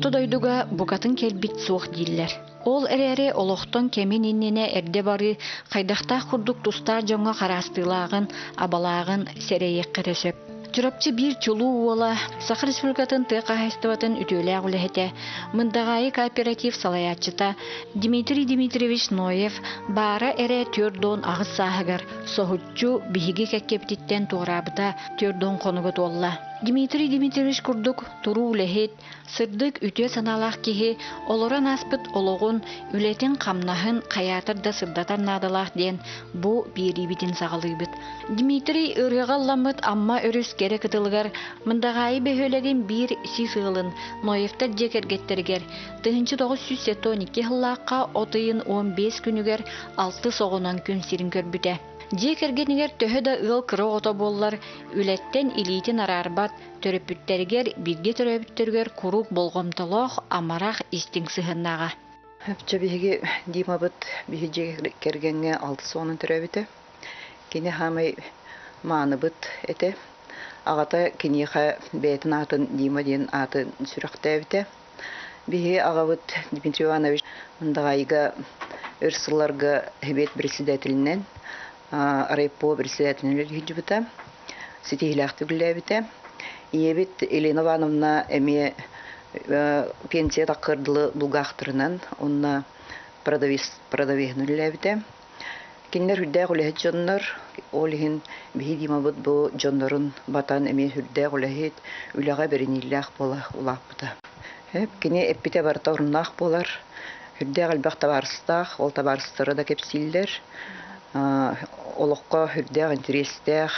Отто дойдуга букатын келбит суох диллер. Ол эрере олохтон кемин иннене эрде бары кайдахтах курдук тустар жоңга карастылагын, абалагын серейек кересеп. Чурапчы бир чулуу ола Сахар Республикатын тыка хайстыбатын үтөләк үлехете. Мындагайы кооператив салаячыта Дмитрий Дмитриевич Ноев бара эре төрдон агыс сахагар сохутчу биһиги кеккептиттен туурабыта төрдон конугу толла. Дмитрий Дмитриевич курдук туру үлехет сырдык үтө саналах кихи олоран аспыт ологун үлетин камнахын каятырда сырдатар надалах ден бу бирибитин сагалыбыт. Дмитрий ырыгалламыт амма өрүс керек кытылгар мындагайы бөхөлеген бир сисылын Ноевтар жекергеттергер 1912 хыллакка отыйын 15 күнүгер 6 согунан күн сирин көрбүтэ. Жекергенигер төһө да ыл кыры ото боллар үлеттен илитин арарбат төрөпүттергер бирге төрөпүттергер курук болгомтолох амарах истиң сыһыннага. Хөпчө биһиги димабыт биһи жекергенге 6 согунан төрөбүтэ. Кини хамай мааныбыт эте. Агата киниха бетин атын дима ден атын сүрөктөбүтэ. Биһи агабыт Дмитрий Иванович мындагайга өрсыларга хебет председателинен Райпо председателин үлгүжбүтэ. Сетихилахты гүлләбүтэ. Иебит Елена Ивановна эме пенсия такырдылы булгахтырынан онна продавехну үлләбүтэ. Кинлер хүддә гөләһит җоннар, олиһин биһи димабыт бу җоннарын батан эме хүддә гөләһит үләгә беренилләх була улапты. Хәп кине эппите бар торнах булар. Хүддә галбак табарстах, ол табарстыры да кепсилләр. Олоққа хүрдәг интерестәг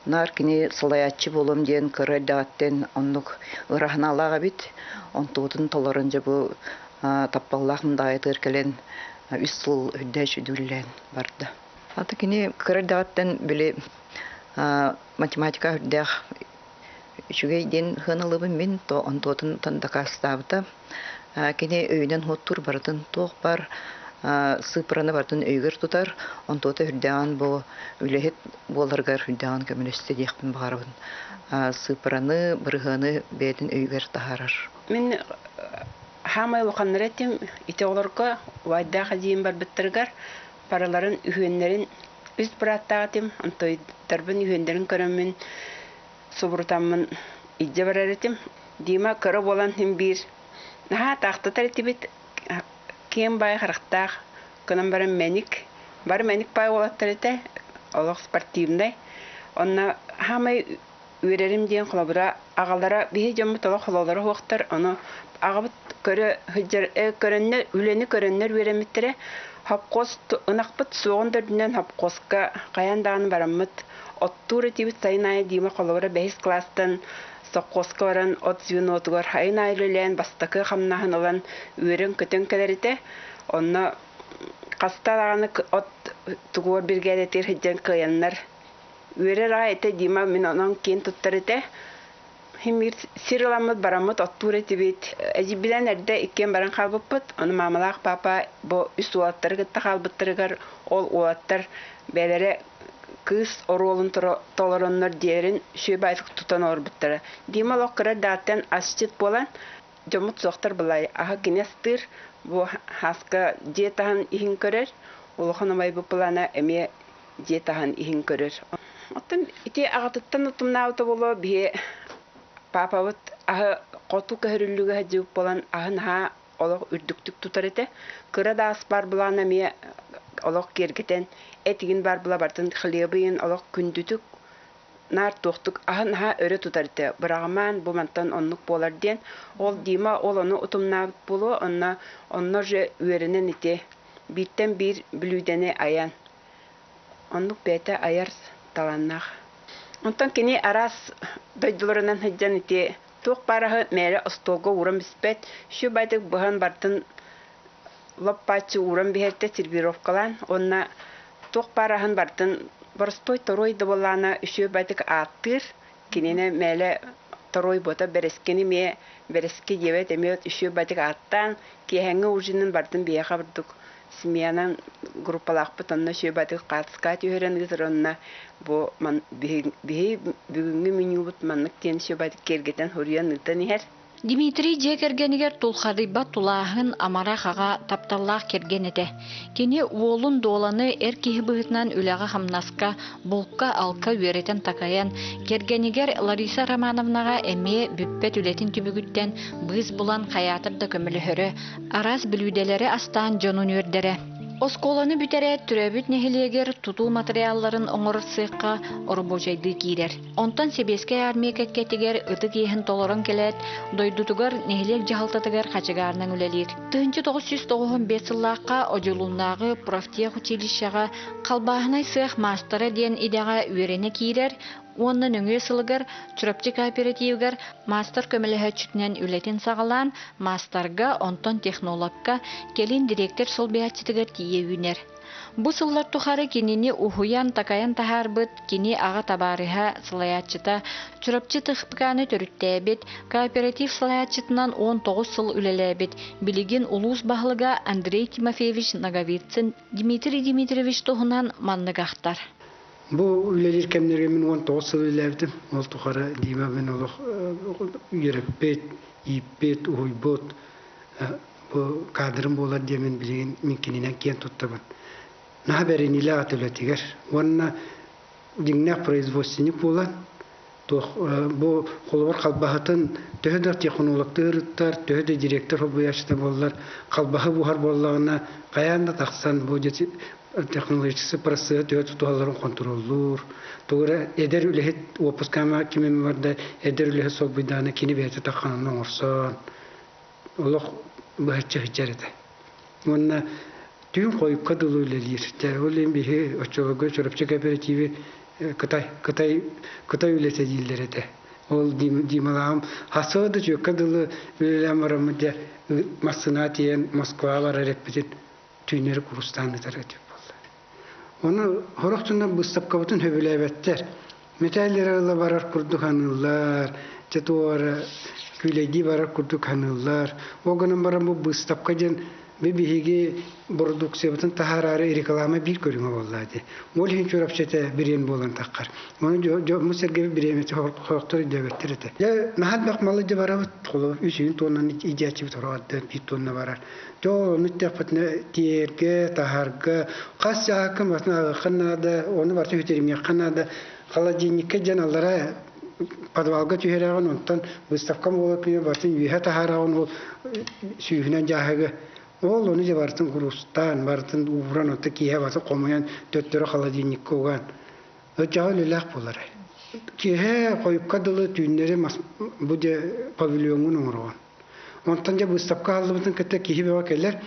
нар кине салаячы болом ден кырдаттен оннук ырахналага бит он тотын толорынжа бу таппаллах мындай теркелен үсл хүддәш дүллән барды. Аты кине кырдаттен биле математика хүрдәг шугай ден хыналыбы мен то он тотын тандакастабыта кине өйдән хоттур бардын тох бар сыпыраны бардын өйгөр тутар, он тота хүрдәган бу үлехет боларгар хүрдәган көмөлөстө дияқпын багарабын. Сыпыраны, бырыганы бәдин өйгөр тахарар. Мен хамай лоханнареттим ите оларга вайдаға дейін бар біттіргар параларын үйенлерін үз бұраттағатым, онтой тарбын үйенлерін көріммен собыртамын идде бараретим. Дима көрі болан хим бир. Наха тақты таретибет кем бай характах, кынан барын мәник бай олаттар ете, олық спортивндай. Онна хамай үйерерім дейін құлабыра ағалара бейі жамбы толық құлалары хоқтар, оны ағабыт көріннер, үлені көріннер үйереметтері, хапқос ұнақпыт соғын дөрдінен хапқосқа қаяндағын барамыт, оттур етебіт сайын айы деймі құлабыра 5 кластан соққосқа баран от звенотығар хайын айрылен бастақы қамнағын олан үйерін көтен кәдеріте, онна қасталағаны от тұғыр біргәдетер хеджен қияннар. Үйерер айты дейма мен онан кейін тұттар ете, химир сирыламыд барамыд оттур етебет. Әжі білен әрді еккен баран қалбыппыд, оны мамалақ папа бұл үст уаттары күтті қалбыттырығар, ол уаттар бәлері кыз оролун толороннор дерин шөбайсык тутан орбуттары. Дима локкара даттан асчит болан жомут соқтар былай. Аха кинестир бу хаска жетахан ихин көрер. Улохана май бу плана эме жетахан ихин көрер. Оттан ите агатыттан утумнаута боло бие папавыт аха коту көхөрүлүгө хажып болан ахын ха олох үрдүктүк тутар эте. Кыра да аспар булана ме олох кергетен этигин бар була бартын хлебыйын олох күндүтүк нар тоқтук ахын ха өрө тутарты бырагаман бу мантан оннук болар ден ол дима ол ону утумна болу онно же үйеренен ите биттен бир бүлүдене аян оннук бете аяр таланнах онтан кини арас дойдуларынан хеджан ите тук барахы мере остолго урам биспет шу байтык быхан бартын лоппачы урам бихерте сервировкалан онна тук барахын бартын Борстой второй доволана еще байтык аттыр кинене меле второй бота берескени ме берески девет эмет еще байтык аттан кехенге ужинин бартын бия хабырдык семьянан группалах бутанна еще байтык катскат үйрен гызронна бу ман би бүгүнгү меню бут маннык тен еще байтык кергетен хориян нытан ихер Дмитрий Жекергенигер тулхарыба тулаахын амара хага тапталлаах керген эте. Кини уолун доланы эр кихибыгытынан үлага хамнаска булка алка үеретен такаян кергенигер Лариса Романовнага эме бүппет үлетин түбүгүттен быз булан хаятырда көмөлөһөрө арас билүүделери астаан жонун үрдере. Осколаны бүтере түрөбүт нехилегер тутул материалларын оңор сыйкка орбожайды кирер. Онтан себеске армия кеткетигер ытык ехин толорон келет, дойдутугар нехилек жахалтатыгар хачыгарнан үлелир. 1995 сыллаакка ожулундагы профтех училищага калбаахнай сыйх мастера диен идега үйрене кирер. Оннан өңе сылыгар чурапчы кооперативгар мастер көмөлөһө чүтнен үлетин сагалан мастерга онтон технологка келин директор солбиячытыгар тие үнер. Бу сыллар тухары кинини ухуян такаян тахарбыт кини ага табарыха сылаячыта чурапчы тыхпыканы төрүттээбит кооператив сылаячытынан 19 сыл үлелээбит билигин улус баһлыга Андрей Тимофеевич Наговицын Дмитрий Дмитриевич тухунан манныгахтар. Бу үлелер кемнерге мен 19 сыл үлелердим. Ол тухара дима мен олох үйреппет, иппет, уйбот, бу кадрым болар демен билген мен кининен кен туттабын. Наха берен иле атылетигер. Онна дигнах производственник болан. Бу холбар калбахатын төһөдө технологтор, төһөдө директор хобуяшта боллар. Калбахы бухар боллагына каянда таксан бу технологический процесс төһө туалларын контроллур. Тугра эдер үлехет опускама кимем барда эдер үлехет собиданы кини бете таканын орсон. Олох бахча хичерете. Онна түйін қойып қадылу үлелер. Олен бейі очолығы чорапчы кооперативі Қытай үлесе дейілдер еді. Ол дималағым хасыды жо қадылы үлелем арамыда Масына тиен Москва бар әрекпетен түйінері Курустаны таратып болды. Оны хорақтында бұстапқа бұтын хөбіләбәттер. Металлері ала барар күрді қанылар, жетуары күлейді барар күрді қанылар. Оғынан барам бұл бұстапқа жен бебиге продукция бутун тахарары реклама бир көрүңө болду. Мол хин чурапчата бирен болон таккар. Мону жо мусерге биремет хоктор дебеттерете. Я нахал бакмалы же барабыт коло 3 тоннаны ижачы турады, 1 тонна барар. Жо муттафатны тиерге, тахарга, кас жакын басна канада, оны барты өтериме канада, холодильникке жаналара подвалга түйераган онтан выставка болуп батын үйе тахараган ол сүйүнөн жахага. Ол оны же бартын Курустан, бартын Увран оты кие басы комуян төттөрө холодильник койган. Өтжағы лилах болар. Кие койып кадылы түйіннері бу же павильонун оңырған. Онтан же выставка алыбытын кітті кие бева келер.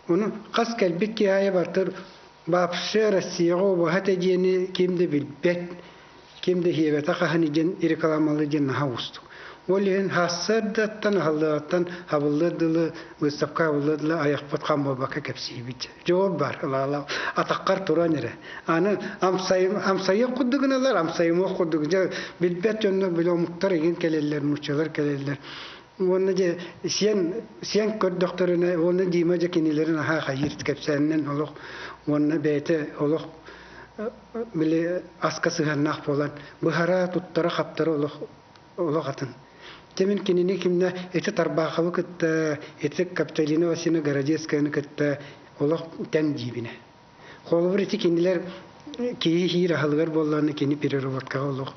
Оны қас кәлбет кие бартыр бапшы Россияға обағат әдені кемді білбет, кемді хебета қаханы жен рекламалы жен наға ұстық. Олен хасырдаттан халдаттан хабылдылы выставка булдылы аяқпат қамбака кепсибит. Жол бар алала атаққар туран ере. Аны амсайы куддугыналар, амсайымы куддугы билбет жөннө биломуктар еген келелер, мучалар келелер. Оны же сен көр докторуна оны дима же кинилерин ха хайырт кепсеннен олох оны бете олох биле аскасыганнак болан. Бухара туттара хаптары олох атын. Темен кинини кимна эти тарбахавы кытта, эти Капиталина Васина Городецкаяны кытта олох тән жибине. Холбыр эти кинилер кии хир ахалгар болланы кини переработкага олох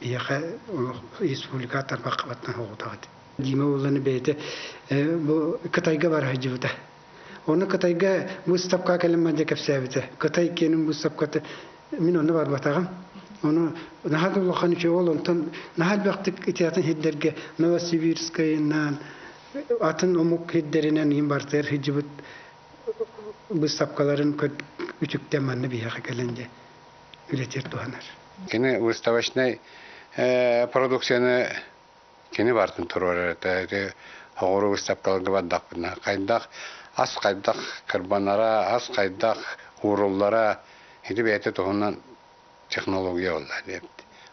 бияка олох республика тарбахаваттан хоғутагыды. Дима болланы бейте бу Кытайга бар хажыбыта. Оны Кытайга Мустапка калыммаде кепсәбите. Кытай кенин Мустапкаты мен оны бар батагам. Onu nahal olğan şey olontan nahal vaqtı itiatın hidderge Novosibirskayından atın omuk hidderinen imbarter hicibut bu sapkaların küçükten manne bir yağa gelince üretir doğanar. Kene выставочный продукцияны kene бартын турар та хогору выставкаларга баддакна кайдак ас кайдак карбанара ас кайдак уруллара хиди бете тоһунан технология oldu deyip.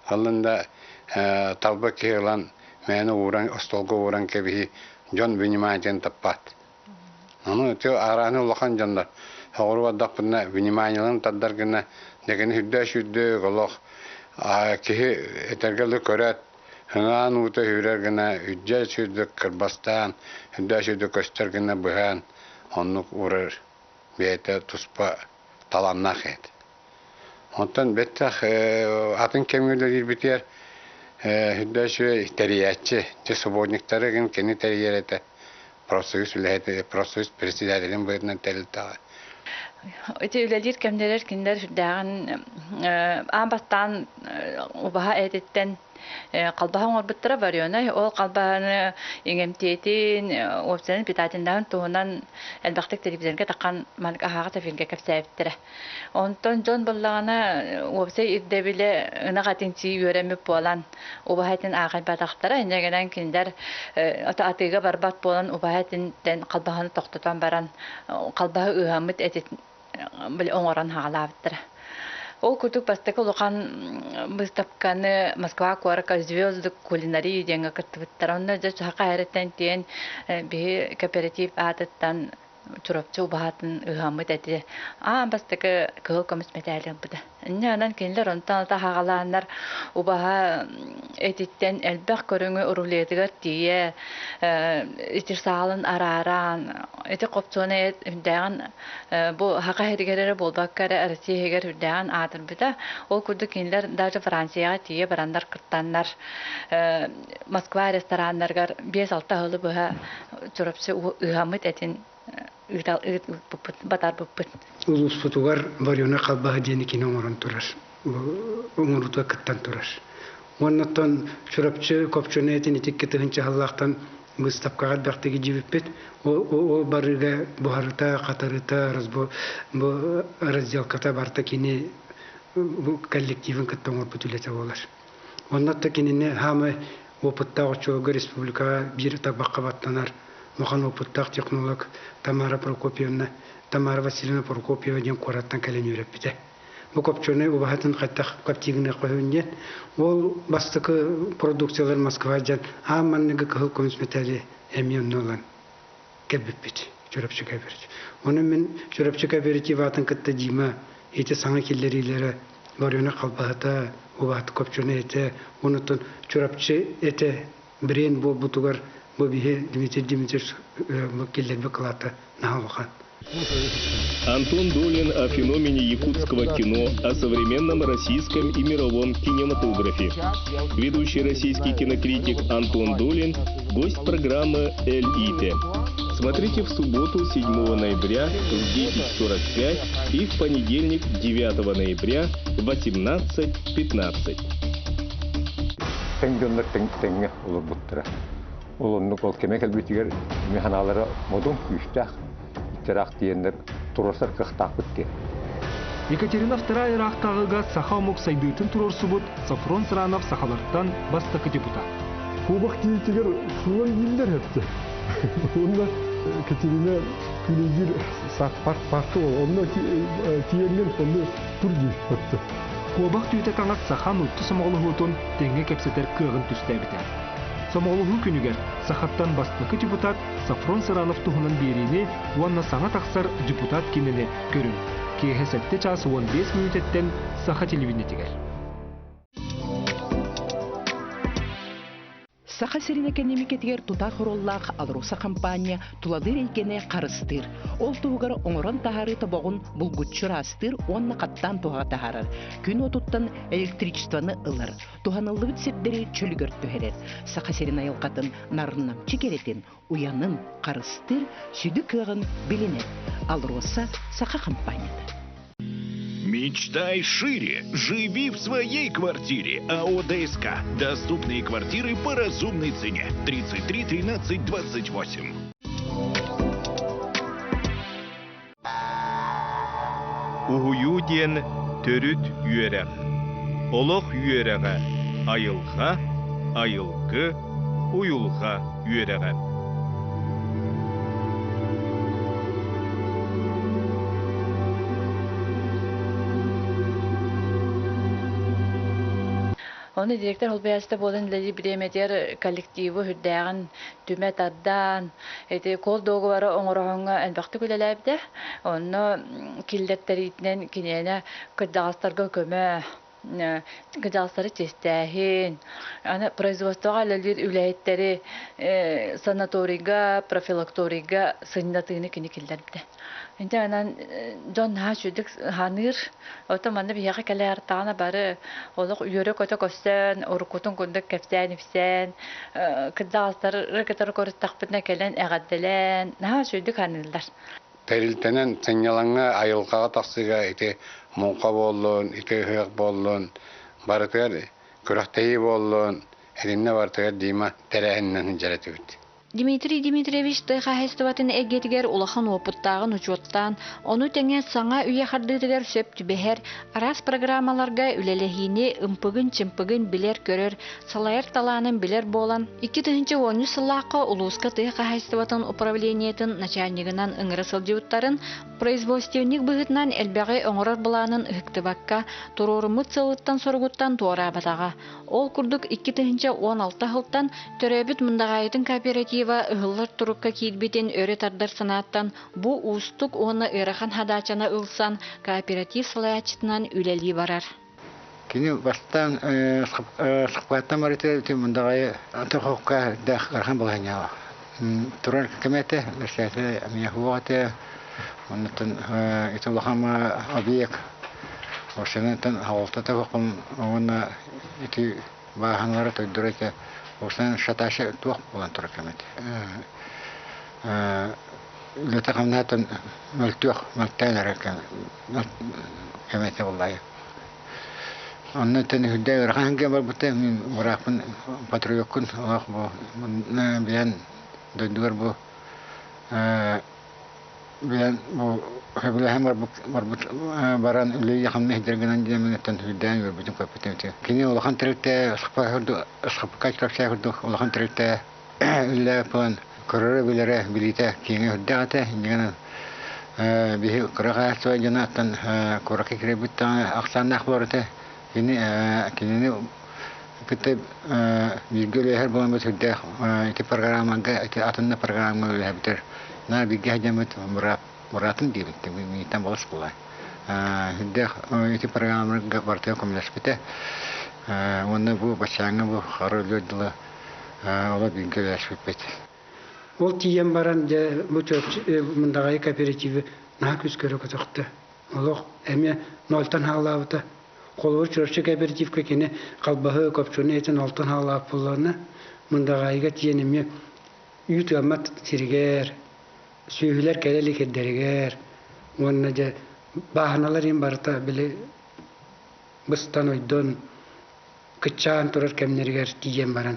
Halında talba kelan meni uğran ostolga uğran kebi jon vinimayen tappat. Onu teo aranı olakan jonlar. Hawru wadak bunna vinimayen taddargına degeni hüdde şüdde goloq kehi etergelde köret Hıngан uta hürer gına ücce sürdük kırbastan, hüdde sürdük köster gına bühen, onluk uğrar beyte tuspa talannak et. Ondan bettak atın kemgüleri biter, hüdde şu teriyatçı, subodnikleri gın kendi teriyerete, prosuyus bilhete, prosuyus presidentin buyurnan telitağı. Ити үлелер кемнелер киндер даган амбастан убаха эдеттен калбахан орбуттара барыона ол калбаны иңемтетин опсен питатиндан туунан элбактык телевизорга таккан малык ахага тафинге кепсептире онтон жон боллагана опсе ирдебиле ынагатинчи үйрөмүп болан убахатын агай батактара энегенен киндер атыга барбат болан убахатинден калбаханы токтотон баран калбаха ыамыт этит бил оңоран хагалаптыр. Ол күтүк бастык улукан выставканы Москва куарка звёздок кулинарии денге кыттыбыттар. Онда жа хака хайраттан тиен би кооператив атыттан туропчу убахатын ыгамыт эти. Бастыкы кыл комис металин буда. Нянан кинлер онтан та хагалааннар убаха этиттен элбек көрүңү урулетигер тие итирсаалын араран эти копчоне даган бу хака хергерere болбаккара Россиягер даган атыр буда. Ол күрдү кинлер даже Францияга тие барандар кыттаннар Москва ресторандаргар 5-6 хылы буга туропчу ыгамыт этин батар буппут. Улус фотогар барыона калбаха дени кине оңорон турар. Оңорута кыттан турар. Оннотон чурапчы копчоны этин итикке тыгынча халлактан выставкага бактыгы жибиппет. О барыга бухарыта, катарыта, бу разделката барта кине коллективин кыттан орпутулете болар. Оннотто кинене хамы опытта очого республика бир табакка баттанар. Мохан опыттак технолог Тамара Прокопьевна, Тамара Васильевна Прокопьева ден кораттан кален үйрөппүтэ. Бу копчоны убахатын кайттак каптигине койгонден ол бастыкы продукциялар Москвадан аманныгы кыл комсметали эмионнолан кебиппит. Чурапчы кабирич. Оны мен чурапчы кооператив атын кытта дима эти саңа киллерилери барына калбата убахат копчоны эте онутун чурапчы эте брен бу бутугар Дмитрий Дмитриевич Келлербек Лата Наухан. Антон Долин о феномене якутского кино, о современном российском и мировом кинематографе. Ведущий российский кинокритик Антон Долин – гость программы «Эль-Ите». Смотрите в субботу 7 ноября в 10:45 и в понедельник 9 ноября в 18:15. Олоннук ол кемекел бүтігер механалары модун күштақ, терақ дейендер тұрорсар қықтақ бітке. Екатерина II рақтағыға сақаумық сайдыйтын тұрор сұбыт Сафрон Сыранов сақаларттан бастықы депутат. Кубақ дейітігер суын елдер әпті. Онда Екатерина күнегер парты ол. Онда тиерлер сонды тұр дейіп өтті. Кубақ түйті қаңат сақан ұтты самоғылы ғутын теңге кепсетер кығын түсті бітер. Самоғылы күнігер сақаттан бастықы депутат Сафрон Сыранов тұғынан беріне уанна саңа тақсар депутат кеніне көрін. Кейхе сәтті часы 15 минуттен сақа телевидениетігер. Саха серине кенемекетигер тутар хороллах алруса компания туладыр эйкене карыстыр. Ол тугар оңорон тахары табогун булгутчур астыр, онна каттан туга тахарар. Күн отуттан электричествоны ылар. Туханыллыбыт сепдери чөлгөр төһерер. Саха серине йылкатын нарыннам чекеретин, уянын карыстыр, сүдү кыгын билинет. Алруса саха компанияда. Мечтай шире, живи в своей квартире. АО ДСК. Доступные квартиры по разумной цене. 33 13 28. Угуюден төрүт үйерек. Олох үйереге. Айылға, айылгы, уюлға үйереге. Оны директор Холбаясты болын ләди биремедер коллективы хүрдәгән түмә таддан эти кол договора оңорохонга әлбәхте күләләбдә. Оны килдәттәритнән кинәне кыддагастарга көмә гыжалсары тестәһин. Аны производствоға лөлер үләйттері санаторийга, профилакторийга сыннатыны кини килдер бите. Инде анан Джон Хашудик ханыр, ота манда бияга калар тана бары, олық үйөрө көтө көстен, орукутун күндүк кептен ипсен, кыдалстар рекетер көрүттакпытна келен эгадделен, Хашудик ханылдар. Тәрилтенен сенялаңа айылқаға тақсыға ите мұңқа болуын, ите хүйек болуын, барытығар көріқтейі болуын, әлінне бартығар дейма тәрәхіннен жараты өтті. Дмитрий Дмитриевич тыйха хестоватын эгетигер улахан опыттагын учуттан, ону теңе саңа үйе хардытыгер сөп түбехер, арас программаларга үлелехини ымпыгын-чымпыгын билер көрөр, салайыр таланын билер болан. 2010 сыллаққа улуска тыйха хестоватын управлениетін начальнигынан ыңыры сылжыуттарын, производственник бұғытнан әлбәғі оңырар бұланын үхіктібакка, турорымыт сылыттан соргуттан туара батаға. Ол күрдік 2016 хылттан төрөбіт мұндағайытын кооператив ыһыллар турукка киирбитин өрө тардар санааттан бу устук оны ырахан хадачана ылсан кооператив салаячытынан үлели барар. Кини бастан сыхбаттан барыты мындагай антохокка да гархан баганява. Турар кемете лешете меня хуате онтон итулахама объект ошенетен хавалтата хокум она ити баханлары тойдурете Осан шаташа тух болан туракамет. Лета камнатан малтух малтайнара камете валлай. Анна тени худдай раханге барбуте мин мурахпын патриокун алах бу биян дойдугар бу биян бу хабилахам барбут баран үлей яхамны хидергенан деминеттен худдай барбутun папетемте. Кини улахан теректе асхапкач ракшахурду улахан теректе үлле план корора билере билите кини худдагате ингена бихи корага сой жанаттан кораки кребуттан аксаннах барыте кини ките билгеле хер болан бит худда ити программага ити атынна программа үлебитер на бигге жамет Muratın değil, miyten balıs bulay. Hidde iti programı bartaya komüleşpite. Onu bu başağını bu harılıyordular. Ola bilgileşpite. Ol tiyen baran bu mındağayı kooperativi naha küskörü kötüktü. Ola eme noltan hağlavıda. Kolur çörçü kooperativka kene kalbahı kopçunu etin noltan hağlav pullarını mındağayıga tiyen eme yutuamat siriger. Sühüler kelelik ederger. Onnaca bahanaların barta bile bıstan oydun kıçağın turar kemlerger tiyen baran.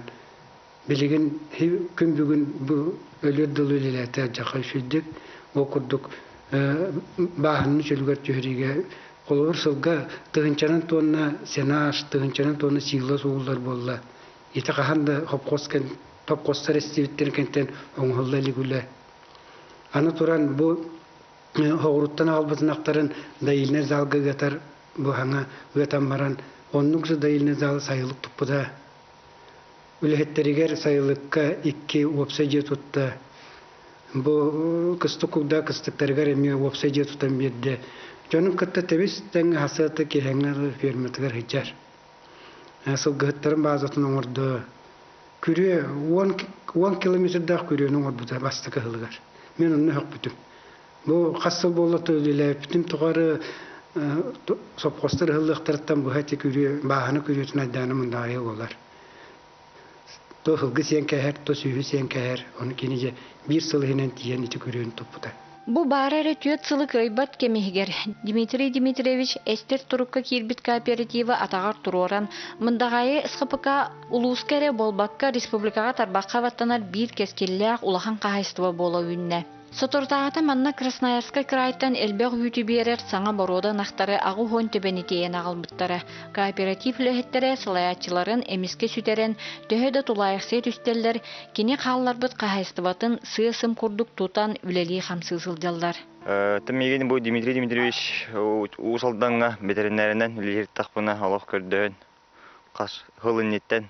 Biligin gün bugün bu ölür dolu ilelete cakay sürdük. Okurduk bahanını çölger tühürige kolur sılga tığınçanın tonuna senaş, tığınçanın tonuna sigla soğullar bolla. İte kahanda hopkosken topkostar estivitlerin kenten oңhollı güle. Anı turan bu hoğuruttan albızın aktarın dayılne zalga gatar bu hana gatan baran onluksa dayılne zal sayılık tuppuda. Ülehetteriger sayılıkka iki website tutta. Bu kıstıkukda kıstıktargar emi website tutan birde. Canım katta tebis ten hasatı kehenler firmatgar hicar. Asıl gıhtarın bazatın oğurdu. Kürüye 10 kilometre daha kürüyenin oğurdu bastıkı hılıgar. Men onu hak bütüm. Bu kasıl bollata öyle bütün tuğarı sopkostar hıllıqtarıttan bu hati kürüye bahana kürüyetun addanımın dahi olar. To hılgı sen keher, to sühü sen keher. Onu kenice bir sılı hinen tiyen iti kürüyün topuda. Bu barara tüyet sılı köybat kemihger. Dmitri Dmitrievich Ester Turukka kirbit kooperativi atağar turoran. Mındağayı ıskıpıka uluskere bolbakka respublikaga tarbaqqa vattanar bir keskelliyaq ulahan qahaystıva bola ünne. Sotortağıta manna Krasnoyarska kraytan elbaq hütü berer sağa boroda naxtары ağı hon töbeniteyen ağılbıttara. Kooperativ löhettere salayatçıların emiske süteren töhöda tulayaqset üsteller kini qallarbyt qahaystıvatın sığsım kurduk tutan üleli xamsızıljallar. Тәмегені бұл Дмитрий Дмитриевич ұсалданға ветеринарынан үлер тақпына алақ көрдіген қас ғылынеттен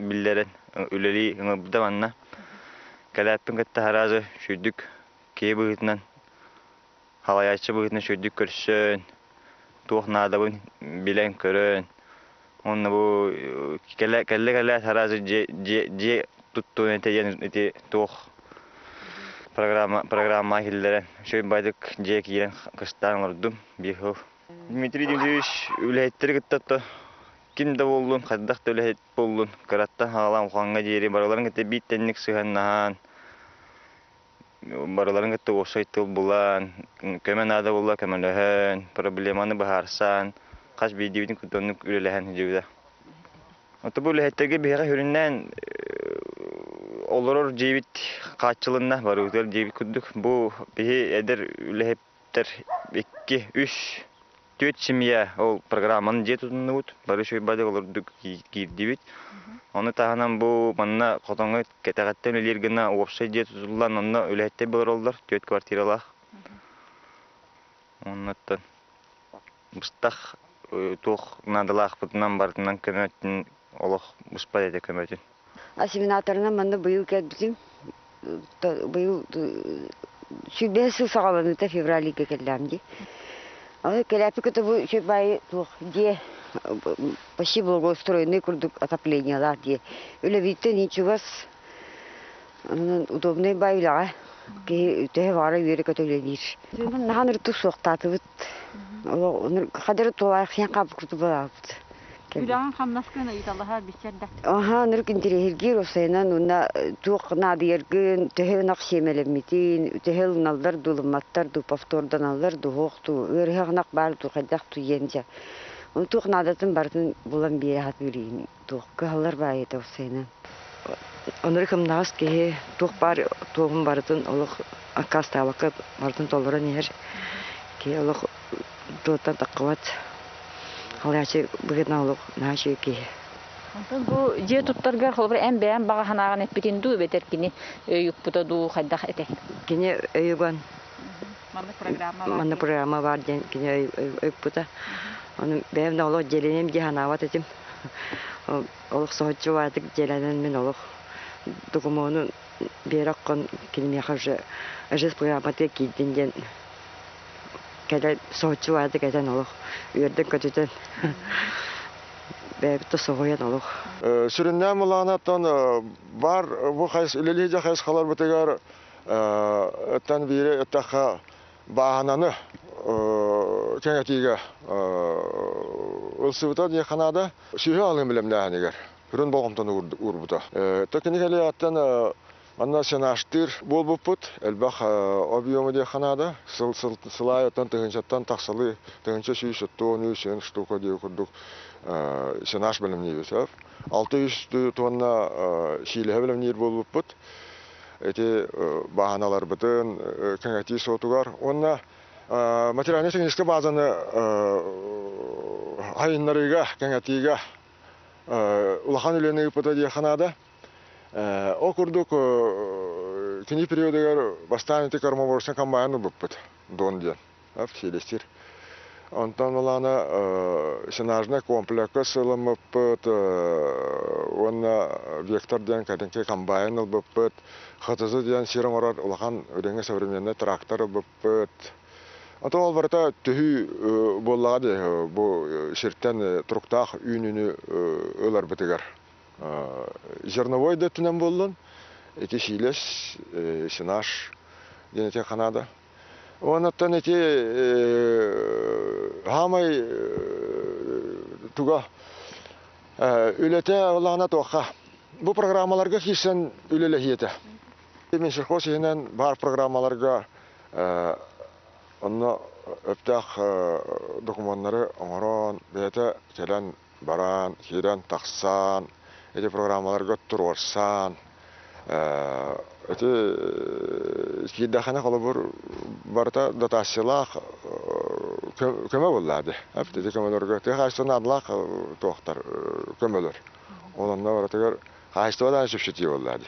білдерін үлелі ұңыбдаванна кәләппін кәтті харазы шүйдік кей бұғытынан халаячы бұғытынан шүйдік көрсін туқ надабын білен көрін онна бу келле таразы же туттун эти тох программа хиллерен шөй байдык же киен кыштааңлардым бихыл Дмитрий Дмитриевич үләйттер гыттатта кимде болдун каддакта үләйт болдун каратта халам ханга жери бараларын кете биттенник сыганнан бараларын кете осайтыл булан көмөн ада булла көмөлөһөн проблеманы бахарсан каш бидибин күтөнүк үлеләһен жүйдө ото бу үләйттерге бега хүрүннән олорор жебит качылынна барыгытыр жебит күдүк бу бии эдер үлэптер 2-3 4 семья ол программаны жетутунут бары шөй бады олордук кирдибит аны тагынан бу манна котоңга кетагаттан элергена опшай жетутулан онна үлэйтте болоролдор 4 квартиралах оннаттан бустах тох надалах бутнан бартынан көмөтүн олох буспа деде көмөтүн Ассиминаторына мында быйыл келдим. Быйыл сүбесі сағаланыта февралиге келдімді. Келяпи көті бұл шөбайы де почти благоустроенный күрдік отоплениялар де. Өлі бейті ничугас удобный байлаға. Өтеге бары үйері көтөленер. Наған үрті соқтаты бұд. Қадыры толайық сен қабы күрді болады. Үлән хамнаскына италлаха бичердә. Аха, нуркин тирегир осайнан уна тук надыргын төһөн акшемелемитин, төһөл налдар дулматтар ду повтордан алар ду хокту, өрһәгнак бар ту хадак ту енҗа. Он тук надатын бардын булам бире хат үрин. Тук каллар байыта осайнан. Онрыкым нас ке тук бар тугым бардын олык акасталыкы бардын толора нер. Ке олык тота такват Халачы бүгін нашы ке. Бу же туттарга холбар эм бәм бага ханаган эппитин ду бетер кини өйүк бута ду хаддах эте. Кини өйгөн. Манна программа бар ден кини өйүк бута. Аны бәм ноло желенем же ханават этим. Олук сочу ватык желенен мен олук документу бераккан кини мехаже ажес программа те кидин ден Кәдә соочу вады кәдән олуq. Үйерден көтүтен. Бәбитті соғойын олуq. Сүріннәм ұлағанаттан бар бұл қайс, үлелейде қайс қалар бұтығар өттен бері өттәққа бағананы кәңетіге ұлсыбыта дей қанада сүйе алың білімді әнегер. Үрін болғымтаны ұрбыта. Төкені кәлі аттан Анна сенаштыр бол бұппыт, әлбақ объемы де қанада, сылай оттан тұғыншаттан тақсалы, тұғынша сүйісі тоны, сен штука де күрдік сенаш білімні бесіп. 600 тонна шилігі білімнер бол бұппыт, әте бағаналар бұтын, кәңәті сотуғар. Онна материальный технический базаны айынларыға, кәңәтіға ұлақан үлені ұпыта де қанада, Окурдук кини периодыгар бастаанты кармаборсын комбайны бұппыт, дон ден, селестер. Онтан оланы сенажны комплекка сылымыппыт, онна вектор ден кәдінке комбайны бұппыт, хатызы ден сирен орар улахан өдеңе современный трактор бұппыт. Ото ол барыта түхі боллады, бұл шерттен тұруқтақ үйініні өлар бітігер. Зерновой да түнен болдun, эти шилес, сенаж, денете Канада. Онаттан эти хамай туга үлете олағына тоққа. Бұл программаларға кейсен үлелі хеті. Мен шырқос енен бар программаларға онны өптәқ документтары оңырон, бәйті келен баран, херен тақсан, эти программаларға тұрорсан, эти киддахана қолы бір барыта датасылақ көмі болады. Эти көмелерге, те қайыстан адылақ тоқтар көмелер. Олында барытығыр қайыстыға сүпшеті болады.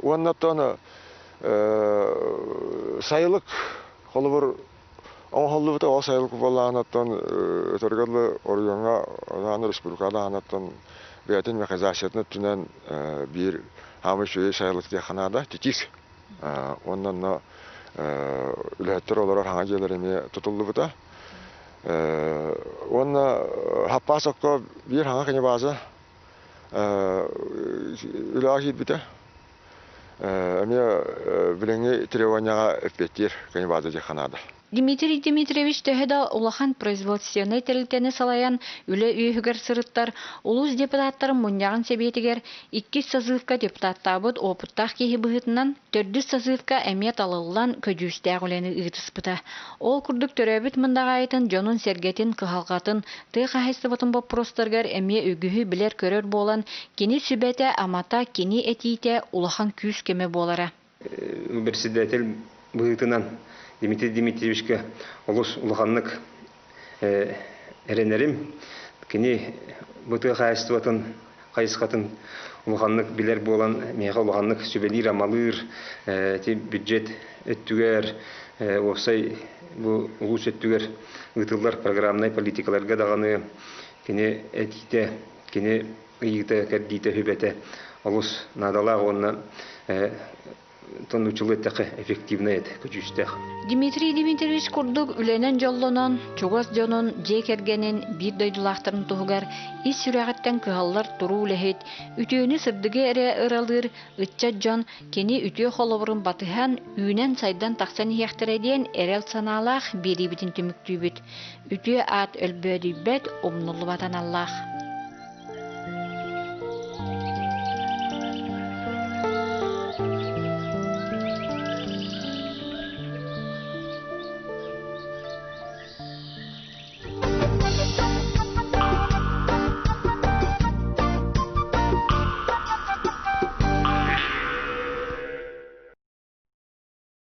Оннаттан сайылық қолы бір оңғылы бұта ол сайылық болағанаттан өтергілі орыйонға оған республикада анаттан бәйтін механизацияны түнен бір хамы шөйе сайылық дияқанада тетис. Оннан үләттер олар хаңа жерлеріме тұтылды бұта. Он хаппасокко бир хаңа кене база үлахит бите. Эме билеңе требованияга өппеттер кене база жаханада. Дмитрий Дмитриевич төһәдә улахан производственный тәрилтәне салаян үле үйгәр сырыттар улус депутаттар муньягын себетигер 2 созывка депутаттабыт опыттах кеһи быһытынан 4 созывка әмият алылган көҗүстә гөләне ыгытыспыта. Ол курдук төрәбит мындагайтын Жонун сергетин кыһалгатын ты каһайсыбытын вопростаргар әмие үгүһү билер көрөр болан кини сүбәтә амата кини этите улахан күз кеме болара. Председатель быһытынан Дмитрий Дмитриевичке олус улаханнык эренерим кини быты хайстватын кайсыкатын улаханнык билер болан мега улаханнык сүбелир амалыр ти бюджет өттүгер осай бу улус өттүгер ытылдар программный политикаларга даганы кини этите кини ийте кадите хөбете олус надала онна тонучулеттәке эффективнет көчүстәк. Дмитрий Дмитриевич курдук үленен жоллонон, чугас жонун жекергенин бир дойдулактарын тугар, ис сүрәгәттән кыһаллар туру лехет, үтөөнү сырдыгы эре ыралыр, ытча жон кени үтө холобурун батыхан үйнен сайдан таксан яхтыреден эрел саналах бери битин түмүктүбүт. Үтө ат өлбөдүбөт омнулу батан Аллах.